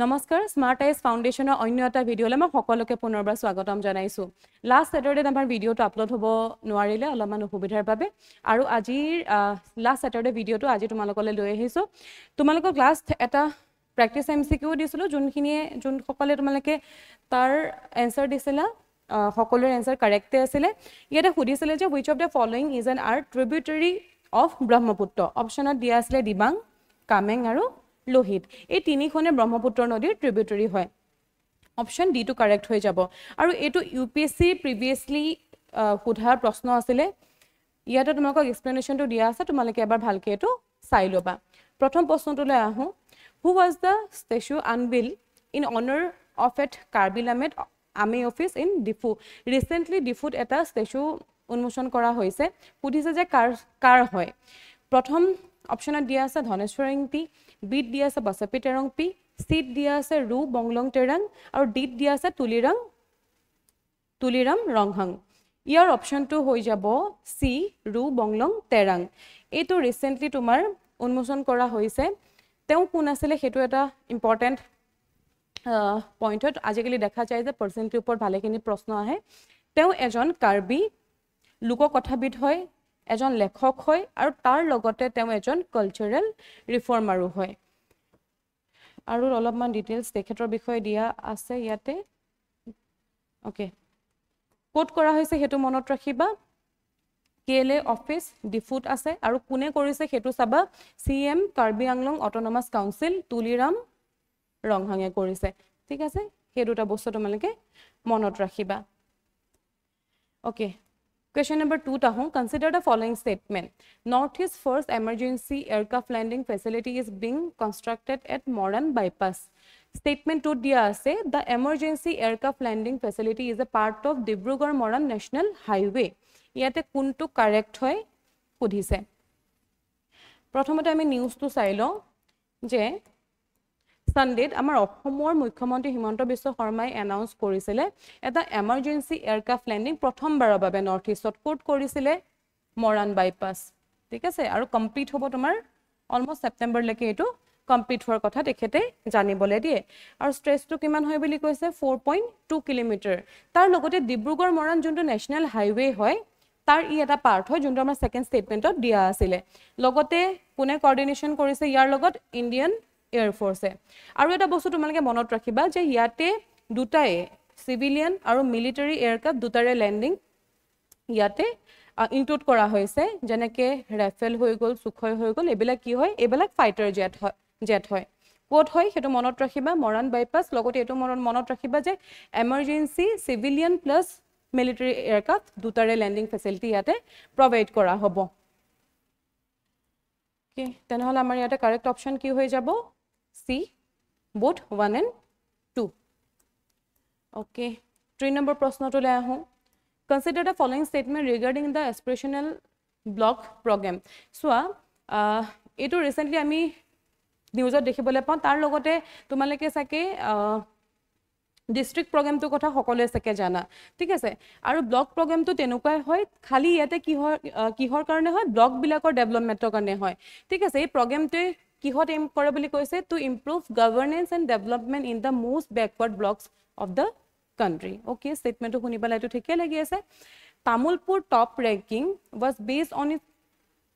নমস্কাৰ স্মাৰ্ট আইজ ফাউণ্ডেশ্যনৰ অন্য এটা ভিডিঅ'লৈ মই সকলোকে পুনৰবাৰ স্বাগতম জনাইছো লাষ্ট স্যাটাৰডে আমাৰ ভিডিঅ'টো আপলোড হ'ব নোৱাৰিলে অলপমান অসুবিধাৰ বাবে আৰু আজিৰ লাষ্ট স্যাটাৰডে ভিডিঅ'টো আজি তোমালোকলৈ লৈ আহিছো তোমালোকক লাষ্ট এটা প্ৰেক্টিছ এমচিকিউ দিছিলো যোন সকলে তোমালোকে তাৰ এনসাৰ দিছিলা সকলোৰ এনসাৰ কাৰেক্ট আছিল ইয়াতে সুধিছিলে যে which of the following is an are tributary of Brahmaputra অপচনত দিয়া আছিল দিবাং কামেং আৰু লোহিত এই তিনিখনে ব্ৰহ্মপুত্ৰ নদীৰ ট্ৰিবিউটাৰি হয় অপচন ডি টু কাৰেক্ট হৈ যাব আৰু এটো ইউপিএসসি প্ৰিভিয়াসলি সোধা প্ৰশ্ন আছিল ইয়াতে তোমাকক এক্সপ্লেনেশনটো দিয়া আছে তোমালোকে এবাৰ ভালকে এটো চাই লবা প্ৰথম প্ৰশ্নটোলৈ আহো who was the statue unveiled in honor of at Karbilamed Army office in Difu recently Difut এটা statue উন্মোচন কৰা হৈছে সুধিছে যে কাৰ হয় প্ৰথম অপচনত দিয়া আছে ধনেশ্বৰিং পি বিট দিয়া আছে বসপি তেৰং পি সিট দিয়া আছে ৰু বংলং তেৰং আৰু ডিট দিয়া আছে তুলিৰাম ৰংহাং ইয়াৰ অপচনটো হৈ যাব সি ৰু বংলং তেৰং এটো ৰিসেন্টলি তোমাৰ উন্মোচন কৰা হৈছে তেও কোন আছিল হেতু এটা ইম্পৰ্টেন্ট পইণ্টত আজিকালি দেখা যায় যে পাৰ্সেন্টেৰ ওপৰত ভালেখিনি প্ৰশ্ন আহে তেও এজন কাৰ্বি লোক কথাবিদ হয় এজন লেখক হয় আৰু তাৰ লগতে তেও এজন কালচাৰেল ৰিফৰ্মাৰো হয় আৰু অলপমান ডিটেইলছ তেখেতৰ বিষয়ে দিয়া আছে ইয়াতে ওকে কোট কৰা হৈছে হেতু মনত ৰাখিবা কেলে অফিস ডিফুট আছে আৰু কোনে কৰিছে হেতু চাবা CM Karbi Anglong autonomous council Tuliram Ronghang কৰিছে ঠিক আছে হে দুটা বস্তু তোমালকে মনত ৰাখিবা okay Question number 2 tahun consider the following statement Northeast first emergency aircraft landing facility is being constructed at Moran bypass statement 2 dia ase the emergency aircraft landing facility is a part of Dibrugarh Moran national highway yate kuntu correct hoy pudhise prothomote ami news tu sailo je Sunday আমাৰ অসমৰ মুখ্যমন্ত্ৰী হিমন্ত বিশ্ব শৰ্মাই announce কৰিছিলে এটা এমাৰ্জেন্সি aircraft landing প্ৰথমবাৰৰ বাবে north ইষ্টত coat কৰিছিলে Moran bypass ঠিক আছে আৰু কমপ্লিট হ'ব তোমাৰ অলমোস্ট সেপ্টেম্বৰ লৈকে এটো কমপ্লিট হোৱাৰ কথা তেখেতে জানিবলৈ দিয়ে আৰু ষ্ট্ৰেচটো কিমান হয় বুলি কৈছে 4.2 কিলোমিটাৰ তাৰ লগতে ডিব্ৰুগড় মৰাণ যোনটো নেশনেল হাইৱে হয় তাৰ ই এটা পাৰ্ট হয় যোনটো আমাৰ সেকেন্ড ষ্টেটমেন্টত দিয়া আছিল লগতে কোনে কোঅৰ্ডিনেশন কৰিছে ইয়াৰ লগত ইণ্ডিয়ান এয়াৰ ফোৰ্সে আৰু এটা বস্তু তোমালকে মনত ৰাখিবা যে ইয়াতে দুটাই সিভিলিয়ান আৰু মিলিটাৰী এয়াৰক্ৰাফট দুটাৰে ল্যান্ডিং ইয়াতে ইনক্লুড কৰা হৈছে যেনেকে ৰাফেল হৈ গল সুখয় হৈ গল এবিলা কি হয় এবিলা ফাইটাৰ জেট হয় কোড হয় হেতু মনত ৰাখিবা মৰাণ বাইপাস লগতে এটো মনত ৰাখিবা যে emergency civilian plus military aircraft দুটাৰে ল্যান্ডিং ফেসিলিটি ইয়াতে প্ৰভাইড কৰা হ'ব ওকে তেনেহলে আমাৰ ইয়াতে কাৰেক্ট অপচন কি হৈ যাব C both 1 and 2 okay 3 number প্ৰশ্ন to লৈ আহো consider the following statement regarding the aspirational block program so এটো ৰিসেন্টলি আমি নিউজত দেখিবলৈ পাওঁ তাৰ লগতে তোমালকে সাকে ডিস্ট্ৰিক্ট প্ৰগ্ৰামটো কথা সকলোৱে সাকে জানা ঠিক আছে আৰু ব্লক প্ৰগ্ৰামটো তেনেকুৱাই হয় খালি ইয়াতে কিহৰ কাৰণে হয় ব্লক বিলাকৰ ডেভেলপমেন্টৰ কাৰণে হয় ঠিক আছে এই প্ৰগ্ৰামটো কিহত এম কৰে বুলি কৈছে to improve governance and development in the most backward blocks of the country okay স্টেটমেন্টটো শুনিবলৈ এটো ঠিকে লাগি আছে Tamulpur top ranking was based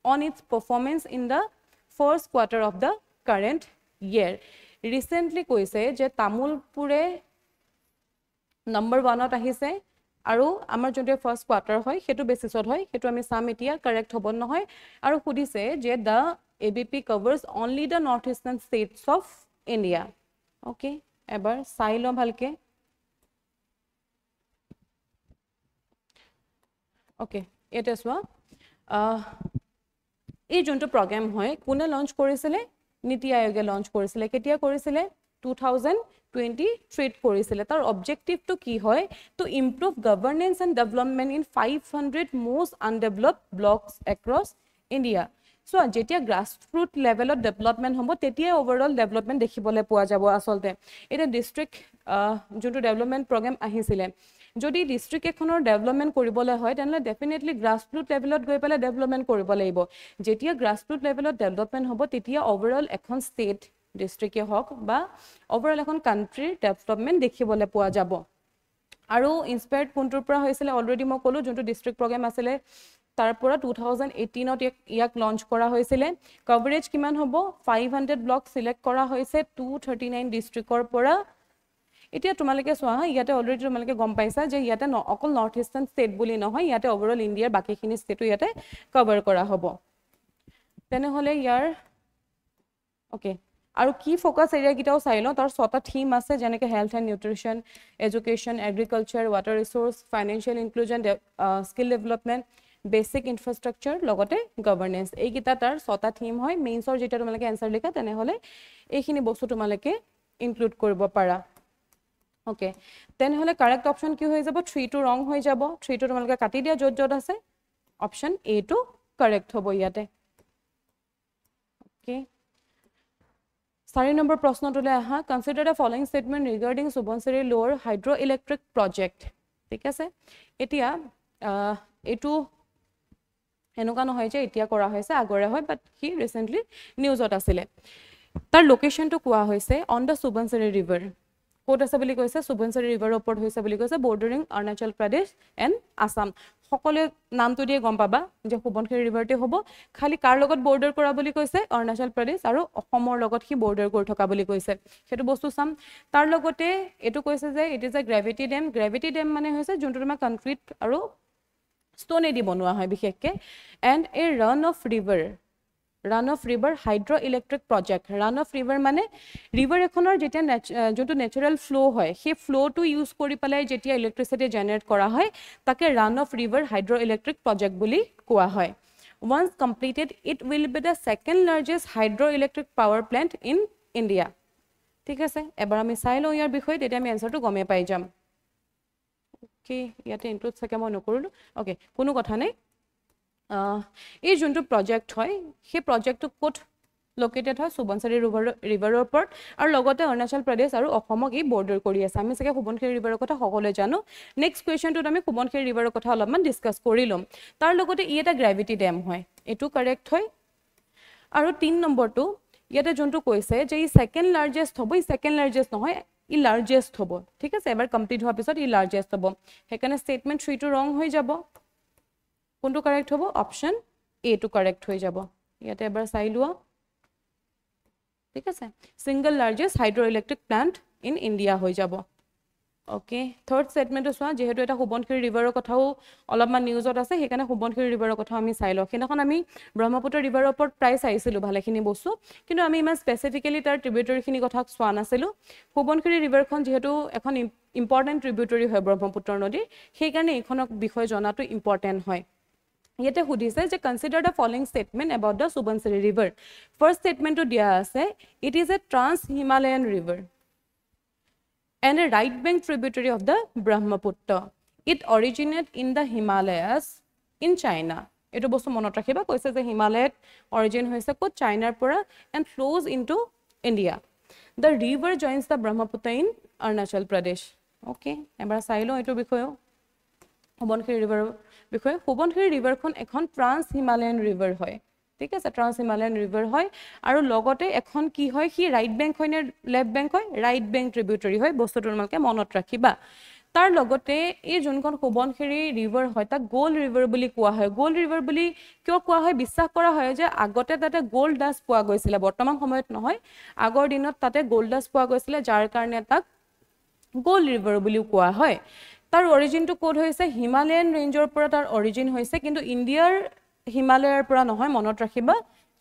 on its performance in the first quarter of the current year recently কৈছে যে তামুলপুৰে number 1 ত আহিছে আৰু আমাৰ যোনটো ফাৰ্স্ট কোৱাৰ্টাৰ হয় হেতু বেসিছত হয় হেতু আমি সাম এতিয়া কাৰেক্ট হ'ব নহয় আৰু সুধিছে যে the ABP covers only the northeastern states of India okay এবাৰ চাই ল ভালকে okay এটা সোৱা এই যোনটো প্ৰগ্ৰাম হয় কোনে লঞ্চ কৰিছিলে নীতি আয়োগে লঞ্চ কৰিছিলে কেতিয়া কৰিছিলে 2023 কৰিছিলে তাৰ অবজেক্টিভ টু কি হয় to improve governance and development in 500 most undeveloped blocks across India so যেতিয়া গ্ৰাসৰুট লেভেলত ডেভেলপমেন্ট হ'ব তেতিয়া ওভাৰঅল ডেভেলপমেন্ট দেখিবলৈ পোৱা যাব আসলতে এটা ডিস্ট্ৰিক্ট যোনটো ডেভেলপমেন্ট প্ৰগ্ৰাম আহিছিলে যদি ডিস্ট্ৰিক্ট এখনৰ ডেভেলপমেন্ট কৰিবলৈ হয় তেনলে ডেফিনেটলি গ্ৰাসৰুট লেভেলত গৈ পেলে ডেভেলপমেন্ট কৰিব লাগিব যেতিয়া গ্ৰাসৰুট লেভেলত ডেভেলপমেন্ট হ'ব তেতিয়া ওভাৰঅল এখন ষ্টেট ডিস্ট্ৰিক্টে হওক বা ওভাৰঅল এখন কাণ্ট্ৰিৰ ডেভেলপমেণ্ট দেখিবলৈ পোৱা যাব আৰু ইনস্পায়াৰ্ড কোনটোৰ পৰা হৈছিলে অলৰেডি মই ক'লো যোনটো ডিস্ট্ৰিক্ট প্ৰগ্ৰেম আছিলে তাৰ পৰা 2018ত ইয়াক লঞ্চ কৰা হৈছিলে কভাৰেজ কিমান হ'ব 500 ব্লক সিলেক্ট কৰা হৈছে 239 ডিস্ট্ৰিক্টৰ পৰা এতিয়া তোমালোকে চোৱা ইয়াতে অলৰেডি তোমালোকে গম পাইছা যে ইয়াতে অকল নৰ্থ ইষ্টাৰ্ণ ষ্টেট বুলি নহয় ইয়াতে ওভাৰঅল ইণ্ডিয়াৰ বাকিখিনি ষ্টেটো ইয়াতে কভাৰ কৰা হ'ব তেনেহ'লে ইয়াৰ ওকে আৰু কি ফোকাস এৰিয়া কিটাও চাই লওঁ তাৰ 6টা থিম আছে যেনেকৈ health and nutrition education agriculture water resource financial inclusion skill development basic infrastructure লগতে গভৰ্নেন্স এইকেইটা তাৰ 6টা থিম হয় মেইনছৰ যেতিয়া তোমালোকে এনসাৰ লিখা তেনেহ'লে এইখিনি বস্তু তোমালোকে ইনক্লুড কৰিব পাৰা ওকে তেনেহ'লে কাৰেক্ট অপশ্যন কি হৈ যাব 3 টো ৰং হৈ যাব 3 টো তোমালোকে কাটি দিয়া য'ত য'ত আছে অপশ্যন এ টো কাৰেক্ট হ'ব ইয়াতে ওকে 4 নম্বৰ প্ৰশ্নটোলৈ আহা consider the following statement regarding Subansiri lower hydroelectric project ঠিক আছে এতিয়া এটো এনেকুৱা নহয় যে এতিয়া কৰা হৈছে আগৰে হয় বাট হি ৰিসেন্টলি নিউজত আছিলে তাৰ লোকেশনটো কোৱা হৈছে on the Subansiri river coat আছে বুলি কৈছে সুবনছিৰি ৰিভাৰৰ ওপৰত হৈছে বুলি কৈছে বৰ্ডাৰিং অৰুণাচল প্ৰদেশ এণ্ড আসাম সকলে নামটো দিয়ে গম পাবা যে সুবনছিৰি ৰিভাৰতে হ'ব খালি কাৰ লগত বৰ্ডাৰ কৰা বুলি কৈছে অৰুণাচল প্ৰদেশ আৰু অসমৰ লগত হি বৰ্ডাৰ কৰি থকা বুলি কৈছে হেতু বস্তু চাম তাৰ লগতে এটো কৈছে যে it is a gravity dam মানে হৈছে যোনটো তোমাৰ কনক্ৰিট আৰু ষ্টনে দি বনোৱা হয় বিশেষকে and a run of river hydroelectric project run of river মানে ৰিভাৰ এখনৰ যেতিয়া যোনটো নেচাৰেল ফ্লো হয় সেই ফ্লোটো ইউজ কৰি পেলাই যেতিয়া ইলেক্ট্ৰিচিটি জেনাৰেট কৰা হয় তাকে run of river hydroelectric project বুলি কোৱা হয় once completed it will be the second largest hydroelectric power plant in India ঠিক আছে এবাৰ আমি চাই লওঁ ইয়াৰ বিষয়ে তেতিয়া আমি আনসাৰটো গমে পাই যাম ওকে ইয়াতে ইনক্লুড থাকে মই নকৰিলো ওকে কোনো কথা নাই এই যোনটো প্ৰজেক্ট হয় সেই প্ৰজেক্টটো কোট লোকেটেড হয় সুবনছিৰি ৰিভাৰৰ ওপৰত আৰু লগতে অৰুণাচল প্ৰদেশ আৰু অসমক এই বৰ্ডাৰ কৰি আছে আমি সকে সুবনছিৰি ৰিভাৰৰ কথা সকলোৱে জানো নেক্সট কোৱেশ্চনটোত আমি সুবনছিৰি ৰিভাৰৰ কথা অলপমান ডিসকাস কৰি লম তাৰ লগতে ই এটা গ্ৰেভিটি ডেম হয় এটো কাৰেক্ট হয় আৰু 3 নম্বৰটো ইয়াতে যোনটো কৈছে যে ই সেকেন্ড লাৰ্জেস্ট হ'ব ই সেকেন্ড লাৰ্জেস্ট নহয় ই লাৰ্জেস্ট হ'ব ঠিক আছে এবাৰ কমপ্লিট হোৱাৰ পিছত ই লাৰ্জেস্ট হ'ব হেকানে স্টেটমেন্ট 3 টো ৰং হৈ যাব কোনটো কাৰেক্ট হ'ব অপশ্যন এ টো কাৰেক্ট হৈ যাব ইয়াতে এবাৰ চাই লোৱা ঠিক আছে single largest hydroelectric plant in India হৈ যাব ওকে থাৰ্ড স্টেটমেন্টটো চোৱা যেহেতু এটা সুবনছিৰি ৰিভাৰৰ কথাও অলপমান নিউজত আছে হেকানে সুবনছিৰি ৰিভাৰৰ কথা আমি চাই লওঁ কিনখন আমি ব্ৰহ্মপুত্ৰ ৰিভাৰৰ ওপৰত প্ৰায় চাইছিলো ভালেখিনি বস্তু কিন্তু আমি ইমান স্পেসিফিক্যালি তাৰ ট্ৰিবিউটৰীখিনি কথা চোৱা নাছিলো সুবনছিৰি ৰিভাৰখন যেহেতু এখন ইম্পৰ্টেন্ট ট্ৰিবিউটৰী হয় ব্ৰহ্মপুত্ৰ নদীৰ সেইকাৰণে এইখনক বিষয় জনাটো ইম্পৰ্টেন্ট হয় ইয়াতে সুধিছে যে consider the following statement about the Subansiri river first ষ্টেটমেন্টটো দিয়া আছে it is a trans Himalayan river and a right bank tributary of the Brahmaputra. It originated in the Himalayas in China. Eto bostu monot rakhiba koise je Himalayat origin hoise ko China pora and flows into India. The river joins the Brahmaputra in Arunachal Pradesh. Okay, ebar sailo eto bikhoyo Subanshiri river bikhoye Subanshiri river khon ekhon trans Himalayan river hoy ঠিক আছে trans Himalayan river হয় আৰু লগতে এখন কি হয় হি right bank হয় নে লেফট বেংক হয় ৰাইট বেংক ট্ৰিবিউটৰী হয় বস্তুটো তোমালোকে মনত ৰাখিবা তাৰ লগতে এই যোনখন সুবনছিৰি ৰিভাৰ হয় তাক গোল্ড ৰিভাৰ বুলি কোৱা হয় গোল্ড ৰিভাৰ বুলি কিয় কোৱা হয় বিশ্বাস কৰা হয় যে আগতে তাতে গোল্ড ডাষ্ট পোৱা গৈছিল বৰ্তমান সময়ত নহয় আগৰ দিনত তাতে গোল্ড ডাষ্ট পোৱা গৈছিল যাৰ কাৰণে তাক গোল্ড ৰিভাৰ বুলি কোৱা হয় তাৰ অৰিজিনটো কোড হৈছে হিমালয়ান ৰেঞ্জৰ পৰা তাৰ অৰিজিন হৈছে কিন্তু ইণ্ডিয়াৰ হিমালয়ৰ পৰা নহয় মনত ৰাখিবা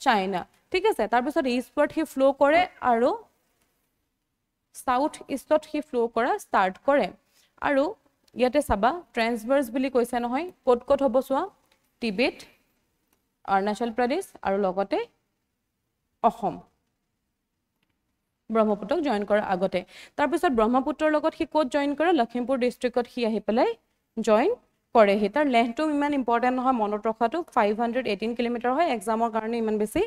চাইনা ঠিক আছে তাৰ পিছত ইষ্টৱাৰ্ড হি ফ্লো কৰে আৰু সাউথ ইষ্টত হি ফ্লো কৰা ষ্টাৰ্ট কৰে আৰু ইয়াতে চাবা ট্ৰান্সভাৰ্স বুলি কৈছে নহয় কোড কোড হ'ব চোৱা টিবেট অৰুণাচল প্ৰদেশ আৰু লগতে অসম ব্ৰহ্মপুত্ৰক জয়েন কৰাৰ আগতে তাৰ পিছত ব্ৰহ্মপুত্ৰৰ লগত হি কোড জয়েন কৰে লখিমপুৰ ডিস্ট্ৰিক্টত হি আহি পেলাই জয়েন কৰে হেতাৰ লেন্থটো ইমান ইম্পৰ্টেন্ট নহয় মনত ৰখাটো 518 কিলোমিটাৰ হয় এক্সামৰ কাৰণে ইমান বেছি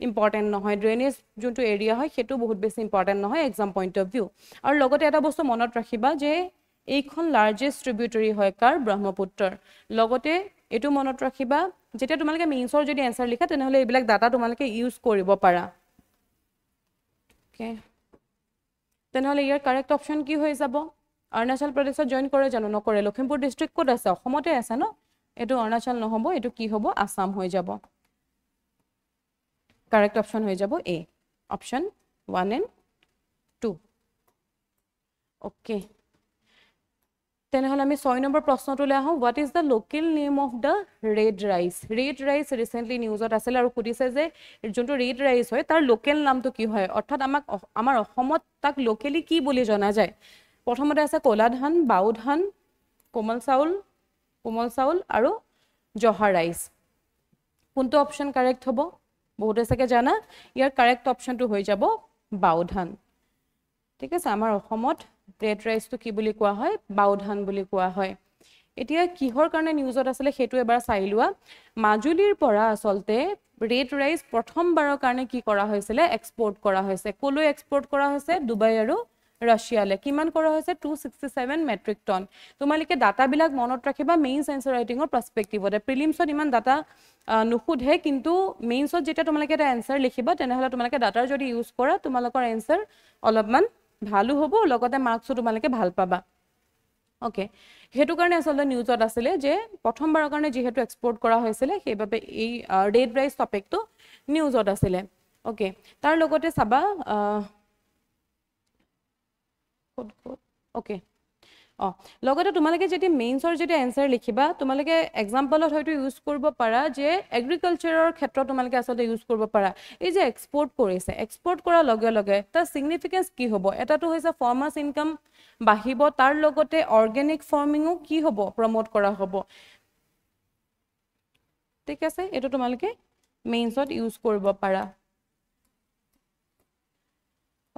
ইম্পৰ্টেন্ট নহয় ড্ৰেনেজ যোনটো এৰিয়া হয় হেতু বহুত বেছি ইম্পৰ্টেন্ট নহয় এক্সাম পইণ্ট অফ ভিউ আৰু লগতে এটা বস্তু মনত ৰাখিবা যে এইখন লাৰ্জেষ্ট ট্ৰিবিউটৰী হয় কাৰ ব্ৰহ্মপুত্ৰৰ লগতে এটো মনত ৰাখিবা যেতিয়া তোমালোকে মেইনছৰ যদি এনসাৰ লিখা তেনেহলে এইবিলাক ডাটা তোমালোকে ইউজ কৰিব পাৰা ওকে তেনেহ'লে ইয়াৰ কাৰেক্ট অপশ্যন কি হৈ যাব অৰুণাচল প্ৰদেশত জইন কৰে জানো নকৰে লখিমপুৰ ডিষ্ট্ৰিক্ট ক'ত আছে অসমতে আছে ন এইটো অৰুণাচল নহ'ব এইটো কি হ'ব আসাম হৈ যাব কাৰেক্ট অপশ্যন হৈ যাব এ অপশ্যন 1 and 2 ওকে তেনেহ'লে আমি 6 নম্বৰ প্ৰশ্নটোলৈ আহোঁ what is the local name of the red rice recently নিউজত আছিলে আৰু সুধিছে যে যোনটো ৰেড ৰাইচ হয় তাৰ লোকেল নামটো কি হয় অৰ্থাৎ আমাৰ অসমত তাক লোকেলি কি বুলি জনা যায় প্ৰথমতে আছে ক'লা ধান বাও ধান কোমল চাউল আৰু জহা ৰাইচ কোনটো অপশ্যন কাৰেক্ট হ'ব বহুতে চাগে জানা ইয়াৰ কাৰেক্ট অপশ্যনটো হৈ যাব বাও ধান ঠিক আছে আমাৰ অসমত ৰেড ৰাইচটো কি বুলি কোৱা হয় বাও ধান বুলি কোৱা হয় এতিয়া কিহৰ কাৰণে নিউজত আছিলে সেইটো এবাৰ চাই লোৱা মাজুলীৰ পৰা আচলতে ৰেড ৰাইচ প্ৰথমবাৰৰ কাৰণে কি কৰা হৈছিলে এক্সপোৰ্ট কৰা হৈছে কলৈ এক্সপোৰ্ট কৰা হৈছে ডুবাই আৰু ৰাছিয়ালে কিমান কৰা হৈছে 267 মেট্ৰিক টন তোমালোকে ডাটাবিলাক মনত ৰাখিবা মেইনছ এনসাৰ ৰাইটিঙৰ পাৰ্সপেক্টিভতে প্ৰিলিমছত ইমান ডাটা নুখুধে কিন্তু মেইনছত যেতিয়া তোমালোকে এটা এনসাৰ লিখিবা তেনেহলে তোমালোকে ডাটাৰ যদি ইউজ কৰা তোমালোকৰ এনসাৰ অলপমান ভালো হ'ব লগতে মাৰ্কসও তোমালোকে ভাল পাবা ওকে হেতু কাৰণে আসলে নিউজত আছিলে যে প্ৰথমবাৰৰ কাৰণে যেহেতু এক্সপোৰ্ট কৰা হৈছিলে সেইবাবে এই ৰেড ৰাইচ টপিকটো নিউজত আছিলে ওকে তাৰ লগতে চাবা ওকে লগতে তোমালোকে যদি মেইনছৰ যদি এনসাৰ লিখিবা তোমালোকে এক্সাম্পলত হয়তো ইউজ কৰিব পাৰা যে এগ্ৰিকালচাৰৰ ক্ষেত্ৰত তোমালোকে আসলে ইউজ কৰিব পাৰা এই যে এক্সপোৰ্ট কৰিছে এক্সপোৰ্ট কৰাৰ লগে লগে তাৰ সিগনিফিকেন্স কি হ'ব এটাটো হৈছে ফাৰ্মাৰ্স ইনকাম বাহিব তাৰ লগতে অৰ্গেনিক ফাৰ্মিংও কি হ'ব প্ৰমোট কৰা হ'ব ঠিক আছে এটো তোমালোকে মেইনছত ইউজ কৰিব পাৰা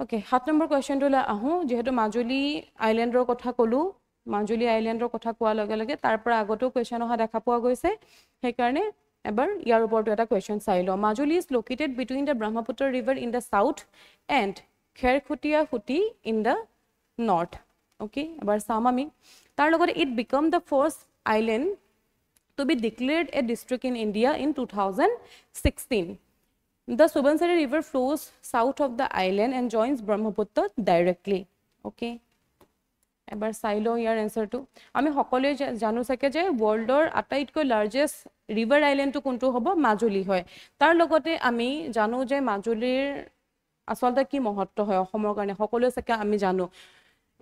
ওকে 7 নম্বৰ কোৱেশ্চনটোলৈ আহো যেহেতু মাজুলী আইল্যান্ডৰ কথা কলো মাজুলী আইল্যান্ডৰ কথা কোৱাৰ লগে লগে তাৰ পৰা আগতেও কোৱেশ্চন অহা দেখা পোৱা গৈছে সেই কাৰণে এবাৰ ইয়াৰ ওপৰতো এটা কোৱেশ্চন চাই লও Majuli is located between the Brahmaputra river in the south and Kherkutia Suti in the north okay এবাৰ চাম আমি তাৰ লগতে it become the first island to be declared a district in India in 2016. The Subansiri river flows south of the island and joins Brahmaputra directly. Okay. এবাৰ চাইলো ইয়াৰ এনসাৰটো আমি সকলোৱে জানো সকে যে ওয়াৰ্ল্ডৰ আটাইতকৈ লাৰ্জেষ্ট ৰিভাৰ আইল্যান্ডটো কোনটো হ'ব মাজুলী হয় তাৰ লগতে আমি জানো যে মাজুলীৰ আসলতে কি মহত্ব হয় অসমৰ কাৰণে সকলোৱে সকে আমি জানো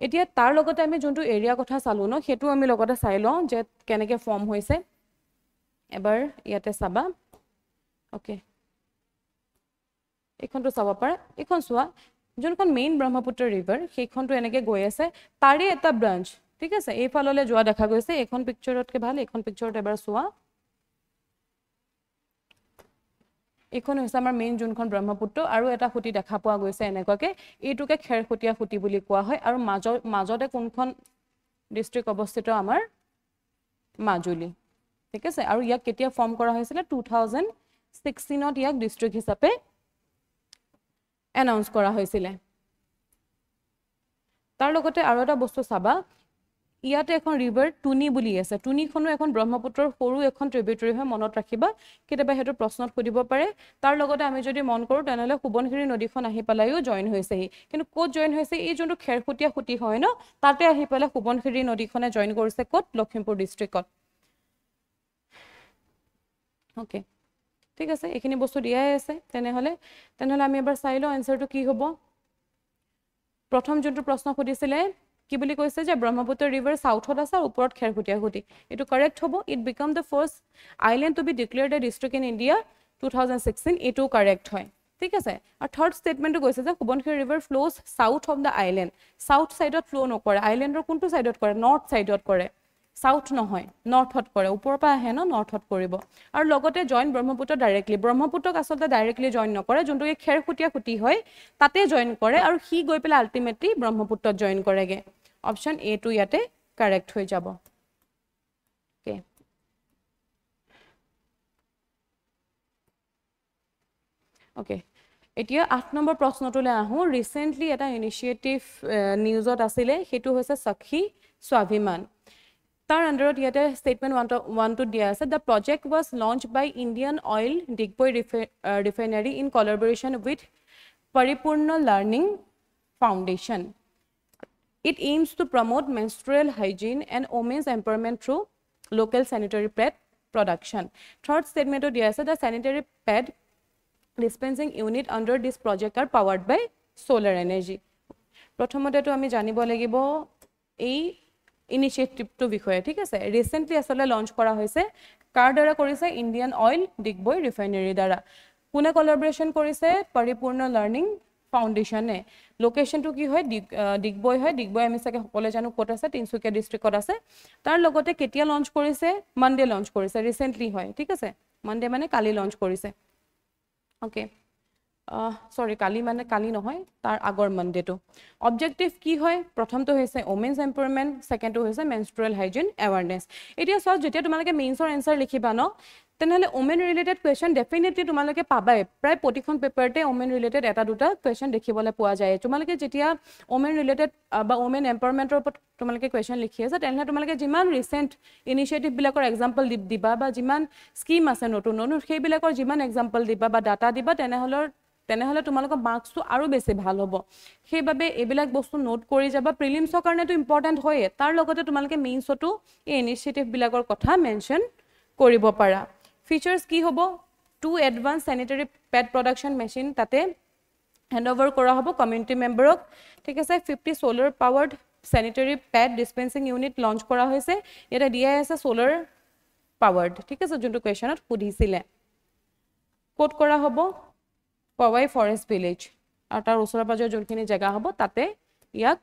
এতিয়া তাৰ লগতে আমি যোনটো এৰিয়া কথা চালো ন হেতু আমি লগতে চাই লওঁ যে কেনেকে ফৰ্ম হৈছে এবাৰ ইয়াতে চাবা ওকে এখনটো চাব পাৰা এখন চোৱা যোনখন মেইন ব্ৰহ্মপুত্ৰ ৰিভাৰ সেইখনটো এনেকে গৈ আছে তাৰে এটা ব্ৰাঞ্চ ঠিক আছে এই ফাললে যোৱা দেখা গৈছে এখন পিকচাৰতকে ভাল এখন পিকচাৰত এবাৰ চোৱা এখন হৈছে আমাৰ মেইন যোনখন ব্ৰহ্মপুত্ৰ আৰু এটা খুটি দেখা পোৱা গৈছে এনেকুৱাকে এইটোকে খেৰখুটিয়া খুটি বুলি কোৱা হয় আৰু মাজতে কোনখন ডিস্ট্ৰিক্ট অৱস্থিত আমাৰ মাজুলী ঠিক আছে আৰু ইয়াক কেতিয়া ফৰ্ম কৰা হৈছিল 2016 ত ইয়াক ডিস্ট্ৰিক্ট হিচাপে এনাউন্স কৰা হৈছিল তাৰ লগতে আৰু এটা বস্তু চাবা ইয়াতে এখন ৰিভাৰ টুনি বুলি আছে টুনিখনো এখন ব্ৰহ্মপুত্ৰৰ সৰু এখন ট্ৰিবিউটাৰি হয় মনত ৰাখিবা কেতিয়াবা হেতু প্ৰশ্নত সুধিব পাৰে তাৰ লগতে আমি যদি মন কৰো তেনেহলে সুবনখিৰি নদীখন আহি পেলাইও জয়েন হৈছে কিন্তু কোত জয়েন হৈছে এই যোনটো খেৰখুটিয়া খুটি হয় ন তাতে আহি পেলাই সুবনখিৰি নদীখনে জয়েন কৰিছে কোত লখিমপুৰ ডিস্ট্ৰিক্টত ওকে ঠিক আছে এখিনি বস্তু দিয়াই আছে তেনেহলে আমি এবাৰ চাই লও আনসাৰটো কি হ'ব প্ৰথম যোনটো প্ৰশ্ন সুধিছিলে কি বুলি কৈছে যে ব্ৰহ্মপুত্ৰ ৰিভাৰ সাউথত আছে ওপৰত খেৰখুটিয়া খুটি এটো কাৰেক্ট হ'ব it become the first island to be declared a district in India 2016 এটো কাৰেক্ট হয় ঠিক আছে আৰু থাৰ্ড স্টেটমেন্টটো কৈছে যে Subansiri river flows south of the island south সাইডত ফ্লো নকৰে আইল্যান্ডৰ কোনটো সাইডত কৰে নৰ্থ সাইডত কৰে সাউথ নহয় নৰ্থত কৰে ওপৰৰ পৰা আহে ন নৰ্থত কৰিব আৰু লগতে জয়েন ব্ৰহ্মপুত্ৰ ডাইৰেক্টলি ব্ৰহ্মপুত্ৰক আসলতে ডাইৰেক্টলি জয়েন নকৰে যোনটো এই খেৰখুটিয়া খুটি হয় তাতে জয়েন কৰে আৰু হি গৈ পেলাই আলটিমেটলি ব্ৰহ্মপুত্ৰত জয়েন কৰেগে অপচন এ টু ইয়াতে কাৰেক্ট হৈ যাব ওকে ওকে এতিয়া 8 নম্বৰ প্ৰশ্নটোলৈ আহো ৰিসেন্টলি এটা ইনিশিয়েটিভ নিউজত আছিল হেতু হৈছে সখী স্বাভিমান তাৰ আন্ডাৰত ইয়াতে স্টেটমেন্ট 1 to দিয়া আছে the project was launched by Indian Oil Digboi refinery in collaboration with Paripurna Learning Foundation. It aims to promote menstrual hygiene and women's empowerment through local sanitary pad production. Third statement of the sanitary pad dispensing unit under this project are powered by solar energy. Prothomote to ami janibo lagibo ei initiative to বিষয়ে ঠিক আছে recently আসলে launch করা হয়েছে কার দ্বারা কৰিছে Indian oil Digboi refinery দ্বাৰা কোনে কোলাবৰেচন কৰিছে পৰিপূৰ্ণ লাৰ্নিং ফাউণ্ডেশ্যনে লোকেশনটো কি হয় ডিগবৈ হয় ডিগবৈ আমি সাকে সকলে জানো কোট আছে তিনসুকিয়া ডিস্ট্ৰিক্টত আছে তাৰ লগতে কেতিয়া লঞ্চ কৰিছে মনডে লঞ্চ কৰিছে ৰিসেন্টলি হয় ঠিক আছে মনডে মানে কালি লঞ্চ কৰিছে ওকে সৰি কালি মানে কালি নহয় তাৰ আগৰ মনডেটো অবজেক্টিভ কি হয় প্ৰথমটো হৈছে ওমেন্স এম্পাৱাৰমেন্ট সেকেন্ডটো হৈছে মেনস্ট্ৰুৱেল হাইজিন এৱাৰনেছ এতিয়া সব যেতিয়া তোমালোকে মেইনছৰ এনসাৰ লিখিবা ন তেনেহলে ওমেন ৰিলেটেড কোৱেশ্চন ডেফিনেটলি তোমালোকে পাবাই প্ৰায় প্ৰতিখন পেপাৰতে ওমেন ৰিলেটেড এটা দুটা কোৱেশ্চন দেখিবলৈ পোৱা যায় তোমালোকে যেতিয়া ওমেন ৰিলেটেড বা ওমেন এম্পাৱাৰমেন্টৰ ওপৰত তোমালোকে কোৱেশ্চন লিখি আছে তেনেহলে তোমালোকে যিমান ৰিসেন্ট ইনিশিয়েটিভ বিলাকৰ এক্সাম্পল দিবা বা যিমান স্কিম আছে নতুন নতুন সেইবিলাকৰ যিমান এক্সাম্পল দিবা বা ডাটা দিবা তেনেহলে তোমালোকৰ মাৰ্কসটো আৰু বেছি ভাল হ'ব সেইবাবে এবিলাক বস্তু নোট কৰি যাবা প্ৰিলিমছৰ কাৰণেটো ইম্পৰ্টেন্ট হয় তাৰ লগতে তোমালোকে মেইনছটো এই ইনিশিয়েটিভ বিলাকৰ কথা মেনশন কৰিব পাৰা ফিচাৰ্স কি হ'ব to advance sanitary pad production machine তাতে হ্যান্ডওভাৰ কৰা হ'ব কমিউনিটি মেম্বাৰক ঠিক আছে 50 solar powered sanitary pad dispensing unit launch কৰা হৈছে এটা দিয়া আছে সোলাৰ পাৱাৰ্ড ঠিক আছে যোনটো কোৱেশ্চনত সুধিছিলে কোড কৰা হ'ব পৱাই ফৰেষ্ট ভিলেজ আৰু তাৰ ওচৰৰ পাজৰ যোনখিনি জায়গা হ'ব তাতে ইয়াক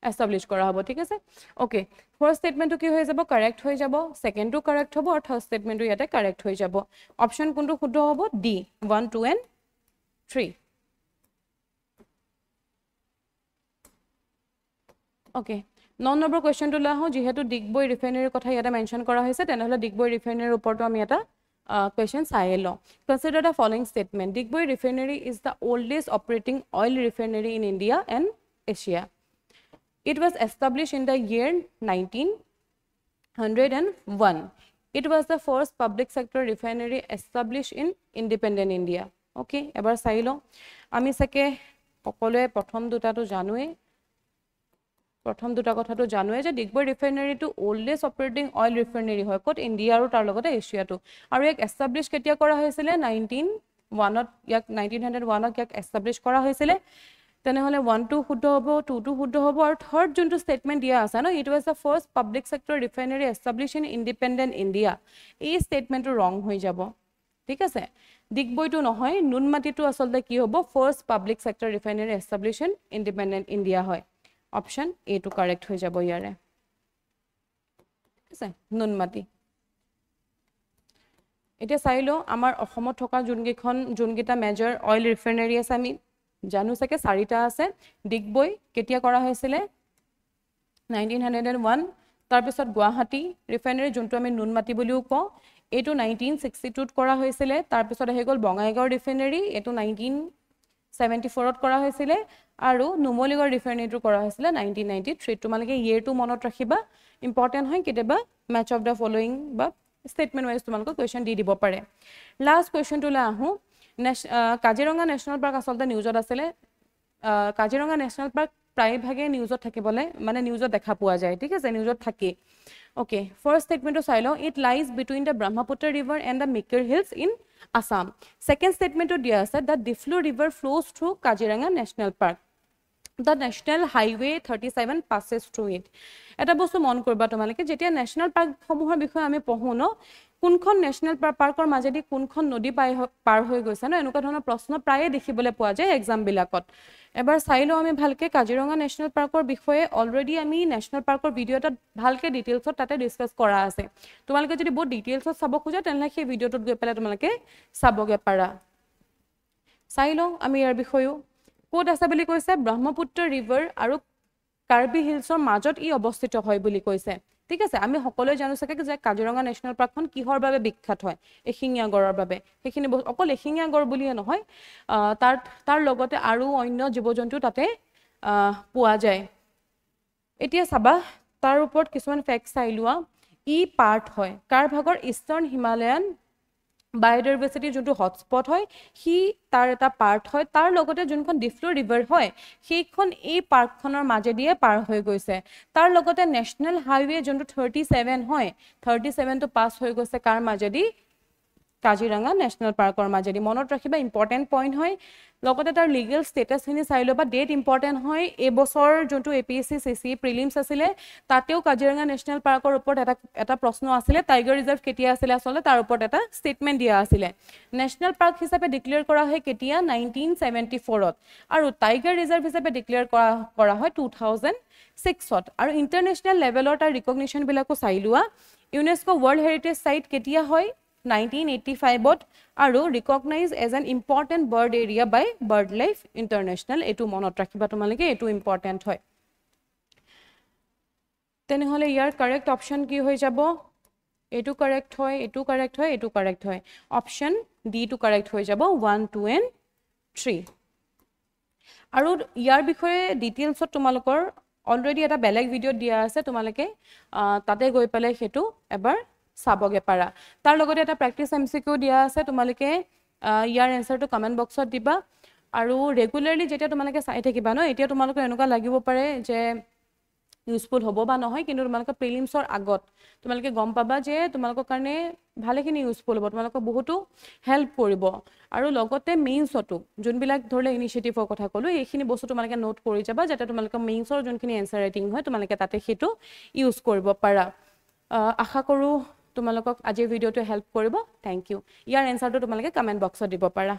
এস্টাবলিশ কৰা হ'ব ঠিক আছে ওকে ফাৰ্স্ট স্টেটমেন্টটো কি হৈ যাব কাৰেক্ট হৈ যাব সেকেন্ডটো কাৰেক্ট হ'ব আৰু থাৰ্ড স্টেটমেন্টটো ইয়াতে কাৰেক্ট হৈ যাব অপচন কোনটো শুদ্ধ হ'ব D 1 2 and 3 okay 9 number কোৱেশ্চনটো Lahore যেহেতু ডিগবৈ ৰিফাইনাৰীৰ কথা ইয়াতে মেনশন কৰা হৈছে তেনেহলে ডিগবৈ ৰিফাইনাৰীৰ ওপৰটো আমি এটা question চাই লওঁ consider the following statement Digboi refinery is the oldest operating oil refinery in India and Asia it was established in the year 1901 it was the first public sector refinery established in independent India okay এবাৰ চাই লওঁ আমি সাকে সকলোৱে প্ৰথম দুটাটো জানোৱে প্ৰথম দুটা কথাটো জানোৱে যে ডিগবৈ ৰিফাইনাৰীটো ওল্ডেষ্ট অপাৰেটিং অইল ৰিফাইনাৰী হয় কোট ইন্ডিয়া আৰু তাৰ লগতে এছিয়াটো আৰু এক এস্টাবলিশ কেতিয়া কৰা হৈছিল 1901ত ইয়াক 1901ত ইয়াক এস্টাবলিশ কৰা হৈছিল তেনেহলে 1 2 শুদ্ধ হ'ব 2 2 শুদ্ধ হ'ব আৰু থাৰ্ড যোনটো স্টেটমেন্ট দিয়া আছে ন it was the first public sector refinery establish in independent India এই স্টেটমেন্টটো ৰং হৈ যাব ঠিক আছে ডিগবৈটো নহয় নুনমাটিটো আসলতে কি হ'ব first public sector refinery establish in independent India হয় অপশন এ টু কাৰেক্ট হৈ যাব ইয়াৰে আছে নুনমাটি এটা চাইলো আমাৰ অসমত থকা জুনগিটা মেজৰ অইল ৰিফাইনাৰী আছে আমি জানো সকে চাৰিটা আছে ডিগবৈ কেতিয়া কৰা হৈছিল 1901 তাৰ পিছত গুৱাহাটী ৰিফাইনাৰী যোনটো আমি নুনমাটি বুলিও কওঁ এটো 1962 ত কৰা হৈছিল তাৰ পিছত আহি গল বঙাইগাঁও ৰিফাইনাৰী এটো 1974 ত কৰা হৈছিল আৰু নুমলীগড় ৰিফাইনাৰীটো কৰা হৈছিল 1993 তোমালোকে ইয়েৰটো মনত ৰাখিবা ইম্পৰ্টেন্ট হয় কেতিয়াবা ম্যাচ অফ দা ফলোইং বা স্টেটমেন্ট ওয়াইজ তোমালোকে কোৱেশ্চন দি দিব পাৰে লাষ্ট কোৱেশ্চনটো লা আহো কাজিৰঙা নেশনাল পাৰ্ক আসলতে নিউজত আছিল কাজিৰঙা নেশনাল পাৰ্ক প্ৰায় ভাগে নিউজত থাকিবলে মানে নিউজত দেখা পোৱা যায় ঠিক আছে নিউজত থাকে ওকে ফাৰ্স্ট স্টেটমেন্টটো চাই লওঁ it lies between the Brahmaputra river and the Mikir hills in Assam second স্টেটমেন্টটো দিয়া আছে the Diphlu river flows through Kaziranga national park The National Highway 37 passes through it. এটা বস্তু মন কৰিবা তোমালোকে যেতিয়া ন্যাশনাল পাৰ্ক সমূহৰ বিষয়ে আমি পঢ়ো ন কোনখন ন্যাশনাল পাৰ্কৰ মাজেদি কোনখন নদী পাৰ হৈ গৈছে ন এনেকুৱা ধৰণৰ প্ৰশ্ন প্ৰায়ে দেখিবলৈ পোৱা যায় এক্সাম বিলাকত এবাৰ চাইলো আমি ভালকে কাজিৰঙা ন্যাশনাল পাৰ্কৰ বিষয়ে অলৰেডি আমি ন্যাশনাল পাৰ্কৰ ভিডিও এটা ভালকে ডিটেইলছত তাতে ডিসকাস কৰা আছে তোমালোকে যদি বহুত ডিটেইলছত চাব খোজা তেনলে সেই ভিডিওটোত গৈ পেলাই তোমালোকে চাবগে পাৰা চাইলো আমি ইয়াৰ বিষয়েও কোড আছে বুলি কৈছে ব্ৰহ্মপুত্ৰ ৰিভাৰ আৰু কাৰ্বি হিলছৰ মাজত ই অৱস্থিত হয় বুলি কৈছে ঠিক আছে আমি সকলোৱে জানো সকে যে কাজিৰঙা নেশনাল পাৰ্কখন কিহৰ বাবে বিখ্যাত হয় এশিঙীয়া গড়ৰ বাবে সেইখিনি অকল এশিঙীয়া গড় বুলিয়ে নহয় তাৰ লগতে আৰু অন্য জীৱ-জন্তু তাতে পোৱা যায় এতিয়া চাবা তাৰ ওপৰত কিছুমান ফ্যাক্ট চাইলোৱা ই পাৰ্ট হয় কাৰ ভাগৰ ইষ্টাৰ্ণ হিমালয়ান বায়োডাইভাৰ্চিটি যোনটো হটস্পট হয় সি তাৰ এটা পাৰ্ট হয় তাৰ লগতে যোনখন ডিফ্লো ৰিভাৰ হয় সেইখন এই পাৰ্কখনৰ মাজেদিয়ে পাৰ হৈ গৈছে তাৰ লগতে নেশ্যনেল হাইৱে যোনটো 37 হয় 37 টো পাছ হৈ গৈছে কাৰ মাজেদি কাজিৰঙা নেশ্যনেল পাৰ্কৰ মাজেদি মনত ৰাখিবা ইম্পৰ্টেণ্ট পইণ্ট হয় লগতে তাৰ লিগেল ষ্টেটাছখিনি চাই ল'বা ডেট ইম্পৰ্টেণ্ট হয় এই বছৰ যোনটো APSC CC প্ৰিলিমছ আছিলে তাতেও কাজিৰঙা নেশ্যনেল পাৰ্কৰ ওপৰত এটা প্ৰশ্ন আছিলে টাইগাৰ ৰিজাৰ্ভ কেতিয়া আছিলে আচলতে তাৰ ওপৰত এটা ষ্টেটমেণ্ট দিয়া আছিলে নেশ্যনেল পাৰ্ক হিচাপে ডিক্লেয়াৰ কৰা হয় কেতিয়া 1974ত আৰু টাইগাৰ ৰিজাৰ্ভ হিচাপে ডিক্লেয়াৰ কৰা হয় 2006ত আৰু ইণ্টাৰনেশ্যনেল লেভেলৰ তাৰ ৰিকগনিশ্যনবিলাকো চাই লোৱা ইউনেস্কো ৱৰ্ল্ড হেৰিটেজ চাইট কেতিয়া হয় 1985ত আৰু recognise as an important bird area by bird life international এইটো মনত ৰাখিবা তোমালোকে এইটো ইম্পৰ্টেণ্ট হয় তেনেহ'লে ইয়াৰ কাৰেক্ট অপশ্যন কি হৈ যাব এইটো কাৰেক্ট হয় এইটো কাৰেক্ট হয় এইটো কাৰেক্ট হয় অপশ্যন ডি টো কাৰেক্ট হৈ যাব 1 2 and 3 আৰু ইয়াৰ বিষয়ে ডিটেইলছত তোমালোকৰ অলৰেডি এটা বেলেগ ভিডিঅ' দিয়া আছে তোমালোকে তাতে গৈ পেলাই সেইটো এবাৰ চাবগে পাৰা তাৰ লগতে এটা প্ৰেক্টিছ MCQ দিয়া আছে তোমালোকে ইয়াৰ এনসাৰটো কমেন্ট বক্সত দিবা আৰু ৰেগুলাৰলি যেতিয়া তোমালোকে চাই থাকিবা ন এতিয়া তোমালোকৰ এনেকুৱা লাগিব পাৰে যে ইউজফুল হ'ব বা নহয় কিন্তু তোমালোকৰ প্ৰিলিমছৰ আগত তোমালোকে গম পাবা যে তোমালোকৰ কাৰণে ভালেখিনি ইউজফুল হ'ব তোমালোকক বহুতো হেল্প কৰিব আৰু লগতে মেইনছতো যোনবিলাক ধৰলে ইনিচিয়েটিভৰ কথা ক'লো এইখিনি বস্তু তোমালোকে নোট কৰি যাবা যাতে তোমালোকৰ মেইনছৰ যোনখিনি এনসাৰ ৰাইটিং হয় তোমালোকে তাতে সেইটো ইউজ কৰিব পাৰা আশা কৰোঁ তোমালোকক আজিৰ ভিডিঅ'টো হেল্প কৰিব থ্যাংক ইউ ইয়াৰ এনসাৰটো তোমালোকে কমেন্ট বক্সত দিব পাৰা